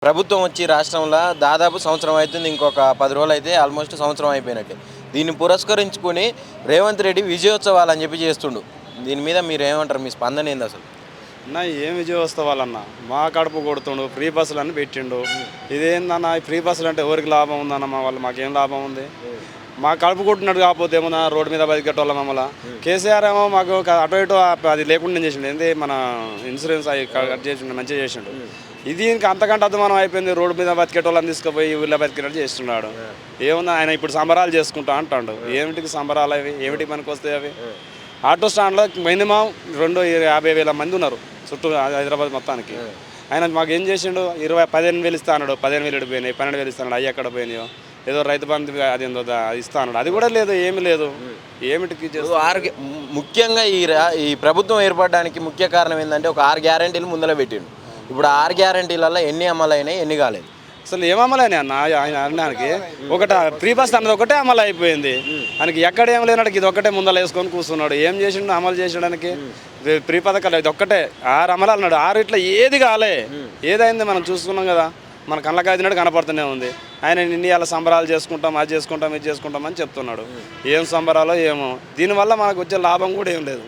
ప్రభుత్వం వచ్చి రాష్ట్రంలో దాదాపు సంవత్సరం అవుతుంది. ఇంకొక 10 రోజులు అయితే ఆల్మోస్ట్ సంవత్సరం అయిపోయినట్టే. దీన్ని పురస్కరించుకొని రేవంత్ రెడ్డి విజయోత్సవాలు అని చెప్పి చేస్తుండు. దీని మీద మీరు ఏమంటారు? మీ స్పందన ఏంది అసలు? అన్న ఏం విజయోత్సవాలన్న మా కడుపు కొడుతుండు ఫ్రీ బస్సులు అని పెట్టిండు. ఇదేందన్న ఈ ఫ్రీ బస్సులు అంటే ఎవరికి లాభం ఉందన్న మా వాళ్ళు మాకేం లాభం ఉంది? మా కడుపు కొట్టినట్టు కాకపోతే ఏమన్నా రోడ్డు మీద బతికెట్టోళ్ళ మమ్మల్ని కేసీఆర్ ఏమో మాకు అటు ఇటు అది లేకుండా చేసిండు. ఏంది మన ఇన్సూరెన్స్ అవి కట్ చేసిండు, మంచిగా చేసిండు. ఇది ఇంకా అంతకంటే అద్దుమానం అయిపోయింది. రోడ్డు మీద బతికేటోళ్ళని తీసుకుపోయి ఊళ్ళో బతికేటట్టు చేస్తున్నాడు. ఏముంది ఆయన ఇప్పుడు సంబరాలు చేసుకుంటా అంటాడు. ఏమిటికి సంబరాలు అవి? ఏమిటికి మనకు వస్తాయి అవి? ఆటో స్టాండ్లో మినిమం 250,000 మంది ఉన్నారు చుట్టూ హైదరాబాద్ మొత్తానికి. ఆయన మాకు ఏం చేసిండు? 15,000 ఇస్తా అన్నాడు. 15,000 పోయినాయి, 12,000 ఇస్తాడు. అవి ఎక్కడ పోయినాయో? ఏదో రైతు బంధు అది ఏందో ఇస్తా అన్నాడు. అది కూడా లేదు, ఏమి లేదు. ఏమిటికి ముఖ్యంగా ఈ ప్రభుత్వం ఏర్పడడానికి ముఖ్య కారణం ఏంటంటే ఒక 6 గ్యారెంటీలు ముందర పెట్టిండు. ఇప్పుడు 6 గ్యారెంటీలలో ఎన్ని అమలు అయినాయి, ఎన్ని కాలేదు? అసలు ఏం అమలు అయినాయి అన్న? ఆయన అనడానికి ఒకట ఫ్రీ బస్ అన్నది ఒకటే అమలు అయిపోయింది. ఆయనకి ఎక్కడ ఏం లేనట్టు ఇది ఒక్కటే ముందర వేసుకొని కూర్చున్నాడు. ఏం చేసిండు అమలు చేసడానికి? ఫ్రీ పథకాలు ఇది ఒక్కటే 6 అమలు అన్నాడు. 6 ఇట్లా ఏది కాలే, ఏదైంది మనం చూసుకున్నాం కదా. మన కళ్ళకి అదినట్టు కనపడుతూనే ఉంది. ఆయన ఇన్ని సంబరాలు చేసుకుంటాం, అది చేసుకుంటాం, ఇది చేసుకుంటాం అని చెప్తున్నాడు. ఏం సంబరాలో ఏమో. దీనివల్ల మనకు వచ్చే లాభం కూడా ఏం లేదు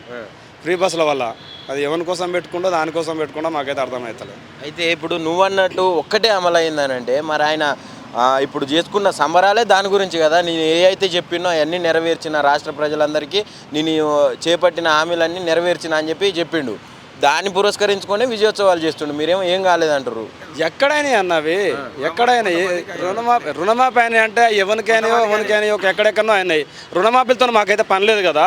ఫ్రీ బస్సుల వల్ల. అది ఎవరి కోసం పెట్టుకుంటో దానికోసం పెట్టుకుంటో మాకైతే అర్థమవుతలేదు. అయితే ఇప్పుడు నువ్వన్నట్టు ఒక్కటే అమలు అయిందనంటే మరి ఆయన ఇప్పుడు చేసుకున్న సంబరాలే దాని గురించి కదా. నేను ఏ అయితే చెప్పినో అవన్నీ నెరవేర్చిన, రాష్ట్ర ప్రజలందరికీ నేను చేపట్టిన హామీలన్నీ నెరవేర్చిన అని చెప్పి చెప్పిండు. దాన్ని పురస్కరించుకొని విజయోత్సవాలు చేస్తుండు. మీరేమో ఏం కాలేదంటారు? ఎక్కడైనా అన్నవి ఎక్కడైనా రుణమాఫీ అయినాయి అంటే ఎవరికైనా ఒక ఎక్కడెక్కడో అయినాయి. రుణమాఫీలతో మాకైతే పని లేదు కదా.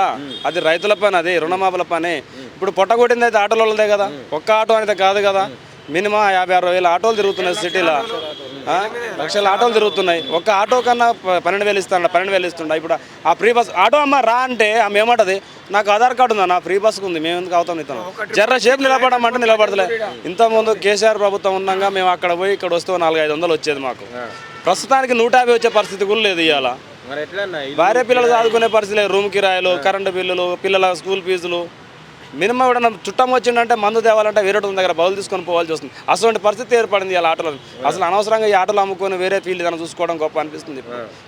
అది రైతుల పని, అది రుణమాఫీల పని. ఇప్పుడు పొట్టగొట్టింది అయితే ఆటోలదే కదా, ఒక్క ఆటో అనేది కాదు కదా. మినిమం 50-60 ఆటోలు తిరుగుతున్నాయి సిటీలో. లక్షల ఆటోలు తిరుగుతున్నాయి. ఒక్క ఆటో కన్నా 12,000 ఇస్తాడు, 12,000 ఇస్తుండ. ఇప్పుడు ఆ ఫ్రీ బస్ ఆటో అమ్మ రా అంటే ఆమె ఏమంటది? నాకు ఆధార్ కార్డు ఉందా, నా ఫ్రీ బస్కు ఉంది, మేము ఎందుకు అవుతాం ఇస్తాను. జర్ర షేప్ నిలబడమంటే నిలబడతలే. ఇంతకుముందు కేసీఆర్ ప్రభుత్వం ఉన్నాగా మేము అక్కడ పోయి ఇక్కడ వస్తే 400-500 వచ్చేది మాకు. ప్రస్తుతానికి 150 వచ్చే పరిస్థితి కూడా లేదు. ఇవాళ భార్య పిల్లలు చదువుకునే పరిస్థితి లేదు. రూమ్ కిరాయిలు, కరెంటు బిల్లులు, పిల్లల స్కూల్ ఫీజులు. మినిమం ఎవడన్నా చుట్టం వచ్చిందంటే మందు తేవాలంటే వేరే దగ్గర బౌలు తీసుకొని పోవాల్సి వస్తుంది. అటువంటి పరిస్థితి ఏర్పడింది ఇలా ఆటోలో. అసలు అనవసరంగా ఈ ఆటోలు అమ్ముకొని వేరే ఫీల్డ్ ఏదైనా చూసుకోవడం గొప్ప అనిపిస్తుంది.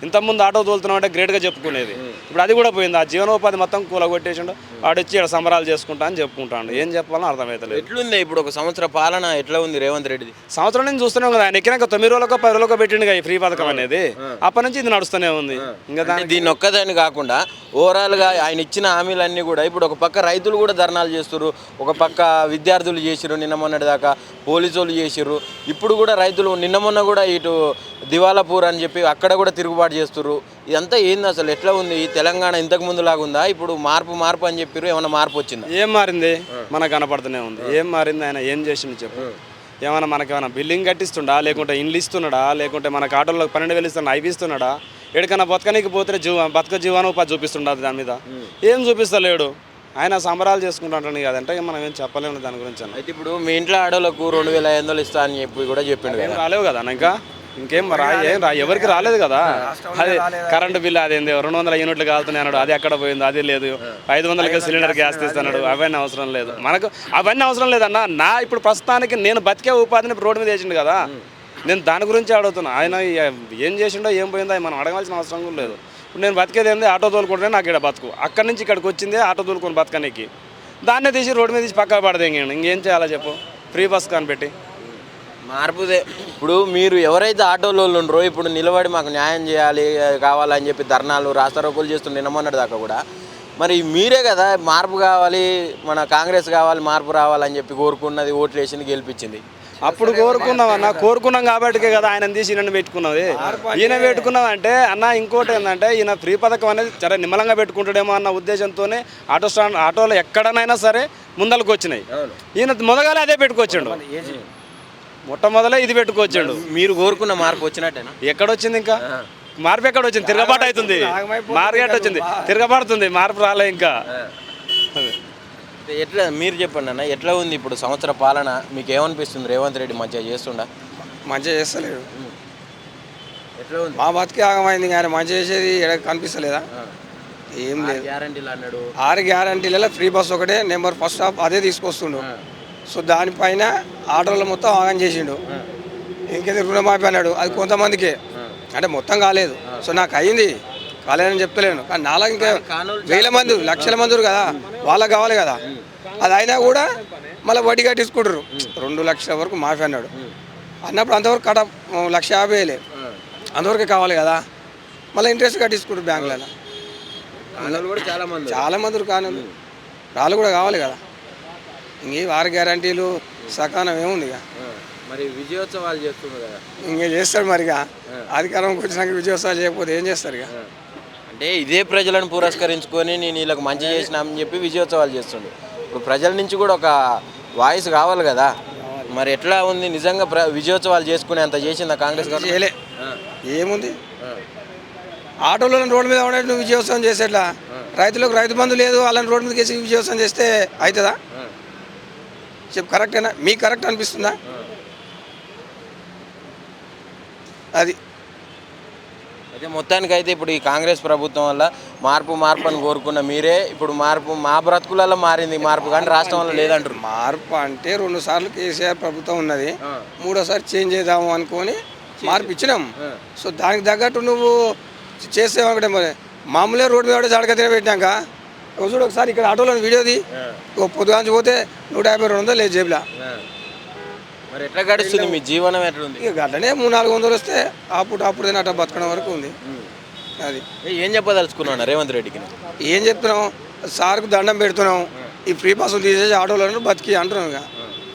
ఇంతకుముందు ఆటో తోలుతున్నాం అంటే గ్రేట్గా చెప్పుకునేది. ఇప్పుడు అది కూడా పోయింది. ఆ జీవనోపాధి మొత్తం కూలగొట్టేసిండు. ఆడొచ్చి ఇక్కడ సంబరాలు చేసుకుంటా అని చెప్పుకుంటాను. ఏం చెప్పాలని అర్థమవుతలేదు. ఎట్లుంది ఇప్పుడు ఒక సంవత్సర పాలన ఎట్లా ఉంది రేవంత్ రెడ్డిది? సంవత్సరం నుంచి చూస్తున్నాం కదా. ఆయన ఎక్కినాక 9 రోజులకో 10 రోజులకో పెట్టిండు ఈ ఫ్రీ పథకం అనేది. అప్పటి నుంచి ఇది నడుస్తూనే ఉంది. ఇంకా దీన్ని ఒక్కదాన్ని కాకుండా ఓవరాల్గా ఆయన ఇచ్చిన హామీలన్నీ కూడా ఇప్పుడు ఒక పక్క రైతులు కూడా ధర్నాలు చేస్తున్నారు, ఒక పక్క విద్యార్థులు చేసిరు, నిన్న మొన్నటి దాకా పోలీసు వాళ్ళు చేసిర్రు. ఇప్పుడు కూడా రైతులు నిన్న మొన్న కూడా ఇటు దివాలాపూర్ అని చెప్పి అక్కడ కూడా తిరుగుబాటు చేస్తున్నారు. ఇదంతా ఏంది అసలు? ఎట్లా ఉంది ఈ తెలంగాణ? ఇంతకు ముందు లాగుందా? ఇప్పుడు మార్పు అని చెప్పారు. ఏమన్నా మార్పు వచ్చిందా? ఏం మారింది? మనకు కనపడుతూనే ఉంది. ఏం మారింది? ఆయన ఏం చేసిండు చెప్పు. ఏమైనా మనకేమైనా బిల్డింగ్ కట్టిస్తుండా, లేకుంటే ఇండ్లు ఇస్తున్నాడా, లేకుంటే మనకు ఆటోలకు 12,000 ఇస్తున్నా అవి ఇస్తున్నాడా? ఎక్కడికైనా బతకనీకి పోతే బతక జీవనోపాధి చూపిస్తుండదు. దాని మీద ఏం చూపిస్తలేడు. ఆయన సంబరాలు చేసుకుంటాను కదంటే మనం ఏం చెప్పలేము దాని గురించి. అయితే ఇప్పుడు మీ ఇంట్లో ఆడోళ్ళకు 2,500 ఇస్తా అని చెప్పి కూడా చెప్పిండు. ఏం రాలేవు కదా ఇంకేం ఎవరికి రాలేదు కదా. అది కరెంటు బిల్లు అదేంది 200 యూనిట్లు కాలుతున్నాయి అన్నాడు. అది ఎక్కడ పోయింది? అది లేదు. 500కి సిలిండర్ గ్యాస్ తీస్తున్నాడు. అవన్నీ అవసరం లేదు మనకు. అవన్నీ అవసరం లేదన్న. ఇప్పుడు ప్రస్తుతానికి నేను బతికే ఉపాధిని రోడ్డు మీద వేసిండు కదా. నేను దాని గురించి అడుగుతున్నా. ఆయన ఏం చేసిండో ఏం పోయిందో మనం అడగాల్సిన అవసరం కూడా లేదు. ఇప్పుడు నేను బతికేది ఏంది? ఆటో తోలుకుంటే నాకు ఇక్కడ బతుకు. అక్కడి నుంచి ఇక్కడికి వచ్చిందే ఆటో తోలుకొని బతకనికి. దాన్నే తీసి రోడ్డు మీద తీసి పక్క పడదేంగండి. ఇంకేం చేయాలో చెప్పు? ఫ్రీ బస్ కనిపెట్టి మార్పుదే. ఇప్పుడు మీరు ఎవరైతే ఆటోలో ఉండరో ఇప్పుడు నిలబడి మాకు న్యాయం చేయాలి కావాలని చెప్పి ధర్నాలు, రాస్తారోకోలు చేస్తుండే నిన్న మొన్నటి దాకా కూడా. మరి మీరే కదా మార్పు కావాలి, మన కాంగ్రెస్ కావాలి, మార్పు రావాలని చెప్పి కోరుకున్నది, ఓట్లు వేసింది, గెలిపించింది. అప్పుడు కోరుకున్నాం కాబట్టికే కదా ఆయన తీసి ఈయన పెట్టుకున్నది. ఈయన పెట్టుకున్నామంటే అన్న ఇంకోటి ఏంటంటే ఈయన ఫ్రీ పథకం అనేది చాలా నిమ్మలంగా పెట్టుకుంటాడేమో అన్న ఉద్దేశంతోనే ఆటోలో ఎక్కడనైనా సరే ముందలకు వచ్చినాయి. ఈయన మొదగాలే అదే పెట్టుకొచ్చాడు. మొట్టమొదలే ఇది పెట్టుకొచ్చాడు. మీరు కోరుకున్న మార్పు వచ్చినట్టేనా? ఎక్కడొచ్చింది? ఇంకా మార్పు ఎక్కడ వచ్చింది? తిరగబాటు అవుతుంది. మార్కెట్ వచ్చింది, తిరగబడుతుంది. మార్పు రాలే ఇంకా. ఎట్లా మీరు చెప్పండి అన్న, ఎట్లా ఉంది ఇప్పుడు సంవత్సర పాలన? మీకు ఏమనిపిస్తుంది? రేవంత్ రెడ్డి మంచిగా చేస్తుండా? మంచిగా చేస్తలేడు. ఎట్లా ఉంది? మా బతికి ఆగమైంది కానీ మంచిగా చేసేది కనిపిస్తలేదా? ఏం లేదు. గ్యారంటీలు అన్నాడు. 6 గ్యారంటీలలో ఫ్రీ బస్ ఒకటే నెంబర్ ఫస్ట్ ఆఫ్ అదే తీసుకొస్తుండు. సో దానిపైన ఆటోలు మొత్తం ఆగం చేసిండు. ఇంకేది రుణమాఫీ అన్నాడు అది కొంతమందికే అంటే మొత్తం కాలేదు సో నాకు అయింది కాలేదని చెప్తలేను కానీ నాలా ఇంకా వేల మంది లక్షల మంది కదా వాళ్ళకి కావాలి కదా అది అయినా కూడా మళ్ళీ వడ్డీ కట్టించుకుంటారు 2 లక్షల వరకు మాఫీ అన్నాడు అన్నప్పుడు అంతవరకు కట 1,50,000 అంతవరకు కావాలి కదా మళ్ళీ ఇంట్రెస్ట్ కట్టించుకుంటారు బ్యాంకులలో కూడా చాలా మంది కానీ రాళ్ళు కూడా కావాలి కదా ఇంకే వారి గ్యారంటీలు సకాలం ఏముంది ఇక మరి విజయోత్సవాలు చేస్తున్నారు కదా ఇంకే చేస్తాడు మరిగా అధికారంకి వచ్చినాక విజయోత్సవాలు చేయకపోతే ఏం చేస్తారు ఇక అంటే ఇదే ప్రజలను పురస్కరించుకొని నేను వీళ్ళకి మంచి చేసినామని చెప్పి విజయోత్సవాలు చేస్తుండు ఇప్పుడు ప్రజల నుంచి కూడా ఒక వాయిస్ కావాలి కదా మరి ఎట్లా ఉంది నిజంగా విజయోత్సవాలు చేసుకునే అంత చేసిందా కాంగ్రెస్ గవర్నమెంట్? చేయలే ఏముంది ఆటోలను రోడ్డు మీద ఉండే నువ్వు విజయోత్సవం చేసేట్లా రైతులకు రైతు బంధు లేదు వాళ్ళని రోడ్డు మీదకి వేసి విజయోత్సవం చేస్తే అవుతుందా చెప్పు కరెక్టేనా మీకు కరెక్ట్ అనిపిస్తుందా అది అయితే మొత్తానికైతే ఇప్పుడు ఈ కాంగ్రెస్ ప్రభుత్వం వల్ల మార్పు అని కోరుకున్న మీరే ఇప్పుడు మార్పు మా బ్రతుకులలో మారింది మార్పు కానీ రాష్ట్రం వల్ల లేదంటారు. మార్పు అంటే 2 సార్లు కేసీఆర్ ప్రభుత్వం ఉన్నది 3ఓసారి చేంజ్ చేద్దాము అనుకొని మార్పు ఇచ్చినాం సో దానికి తగ్గట్టు నువ్వు చేసేవాటే మరి మామూలుగా రోడ్డు మీద జడక తిన పెట్టాక చూడు ఒకసారి ఇక్కడ ఆటోలో వీడియోది పొద్దుగాంచి పోతే 150-200 లేదు జేబులా మరి ఎట్లా గడుస్తుంది మీ జీవనం ఎట్లుంది? ఇక అట్లనే 300-400 వస్తే అప్పుడు అట్లా బతకడం వరకు ఉంది. అది ఏం చెప్పదలుచుకున్నాను రేవంత్ రెడ్డికి? ఏం చెప్తున్నాం సార్కు దండం పెడుతున్నాం ఈ ఫ్రీ బస్సులు తీసేసి ఆటోలను బతికి అంటున్నాం ఇక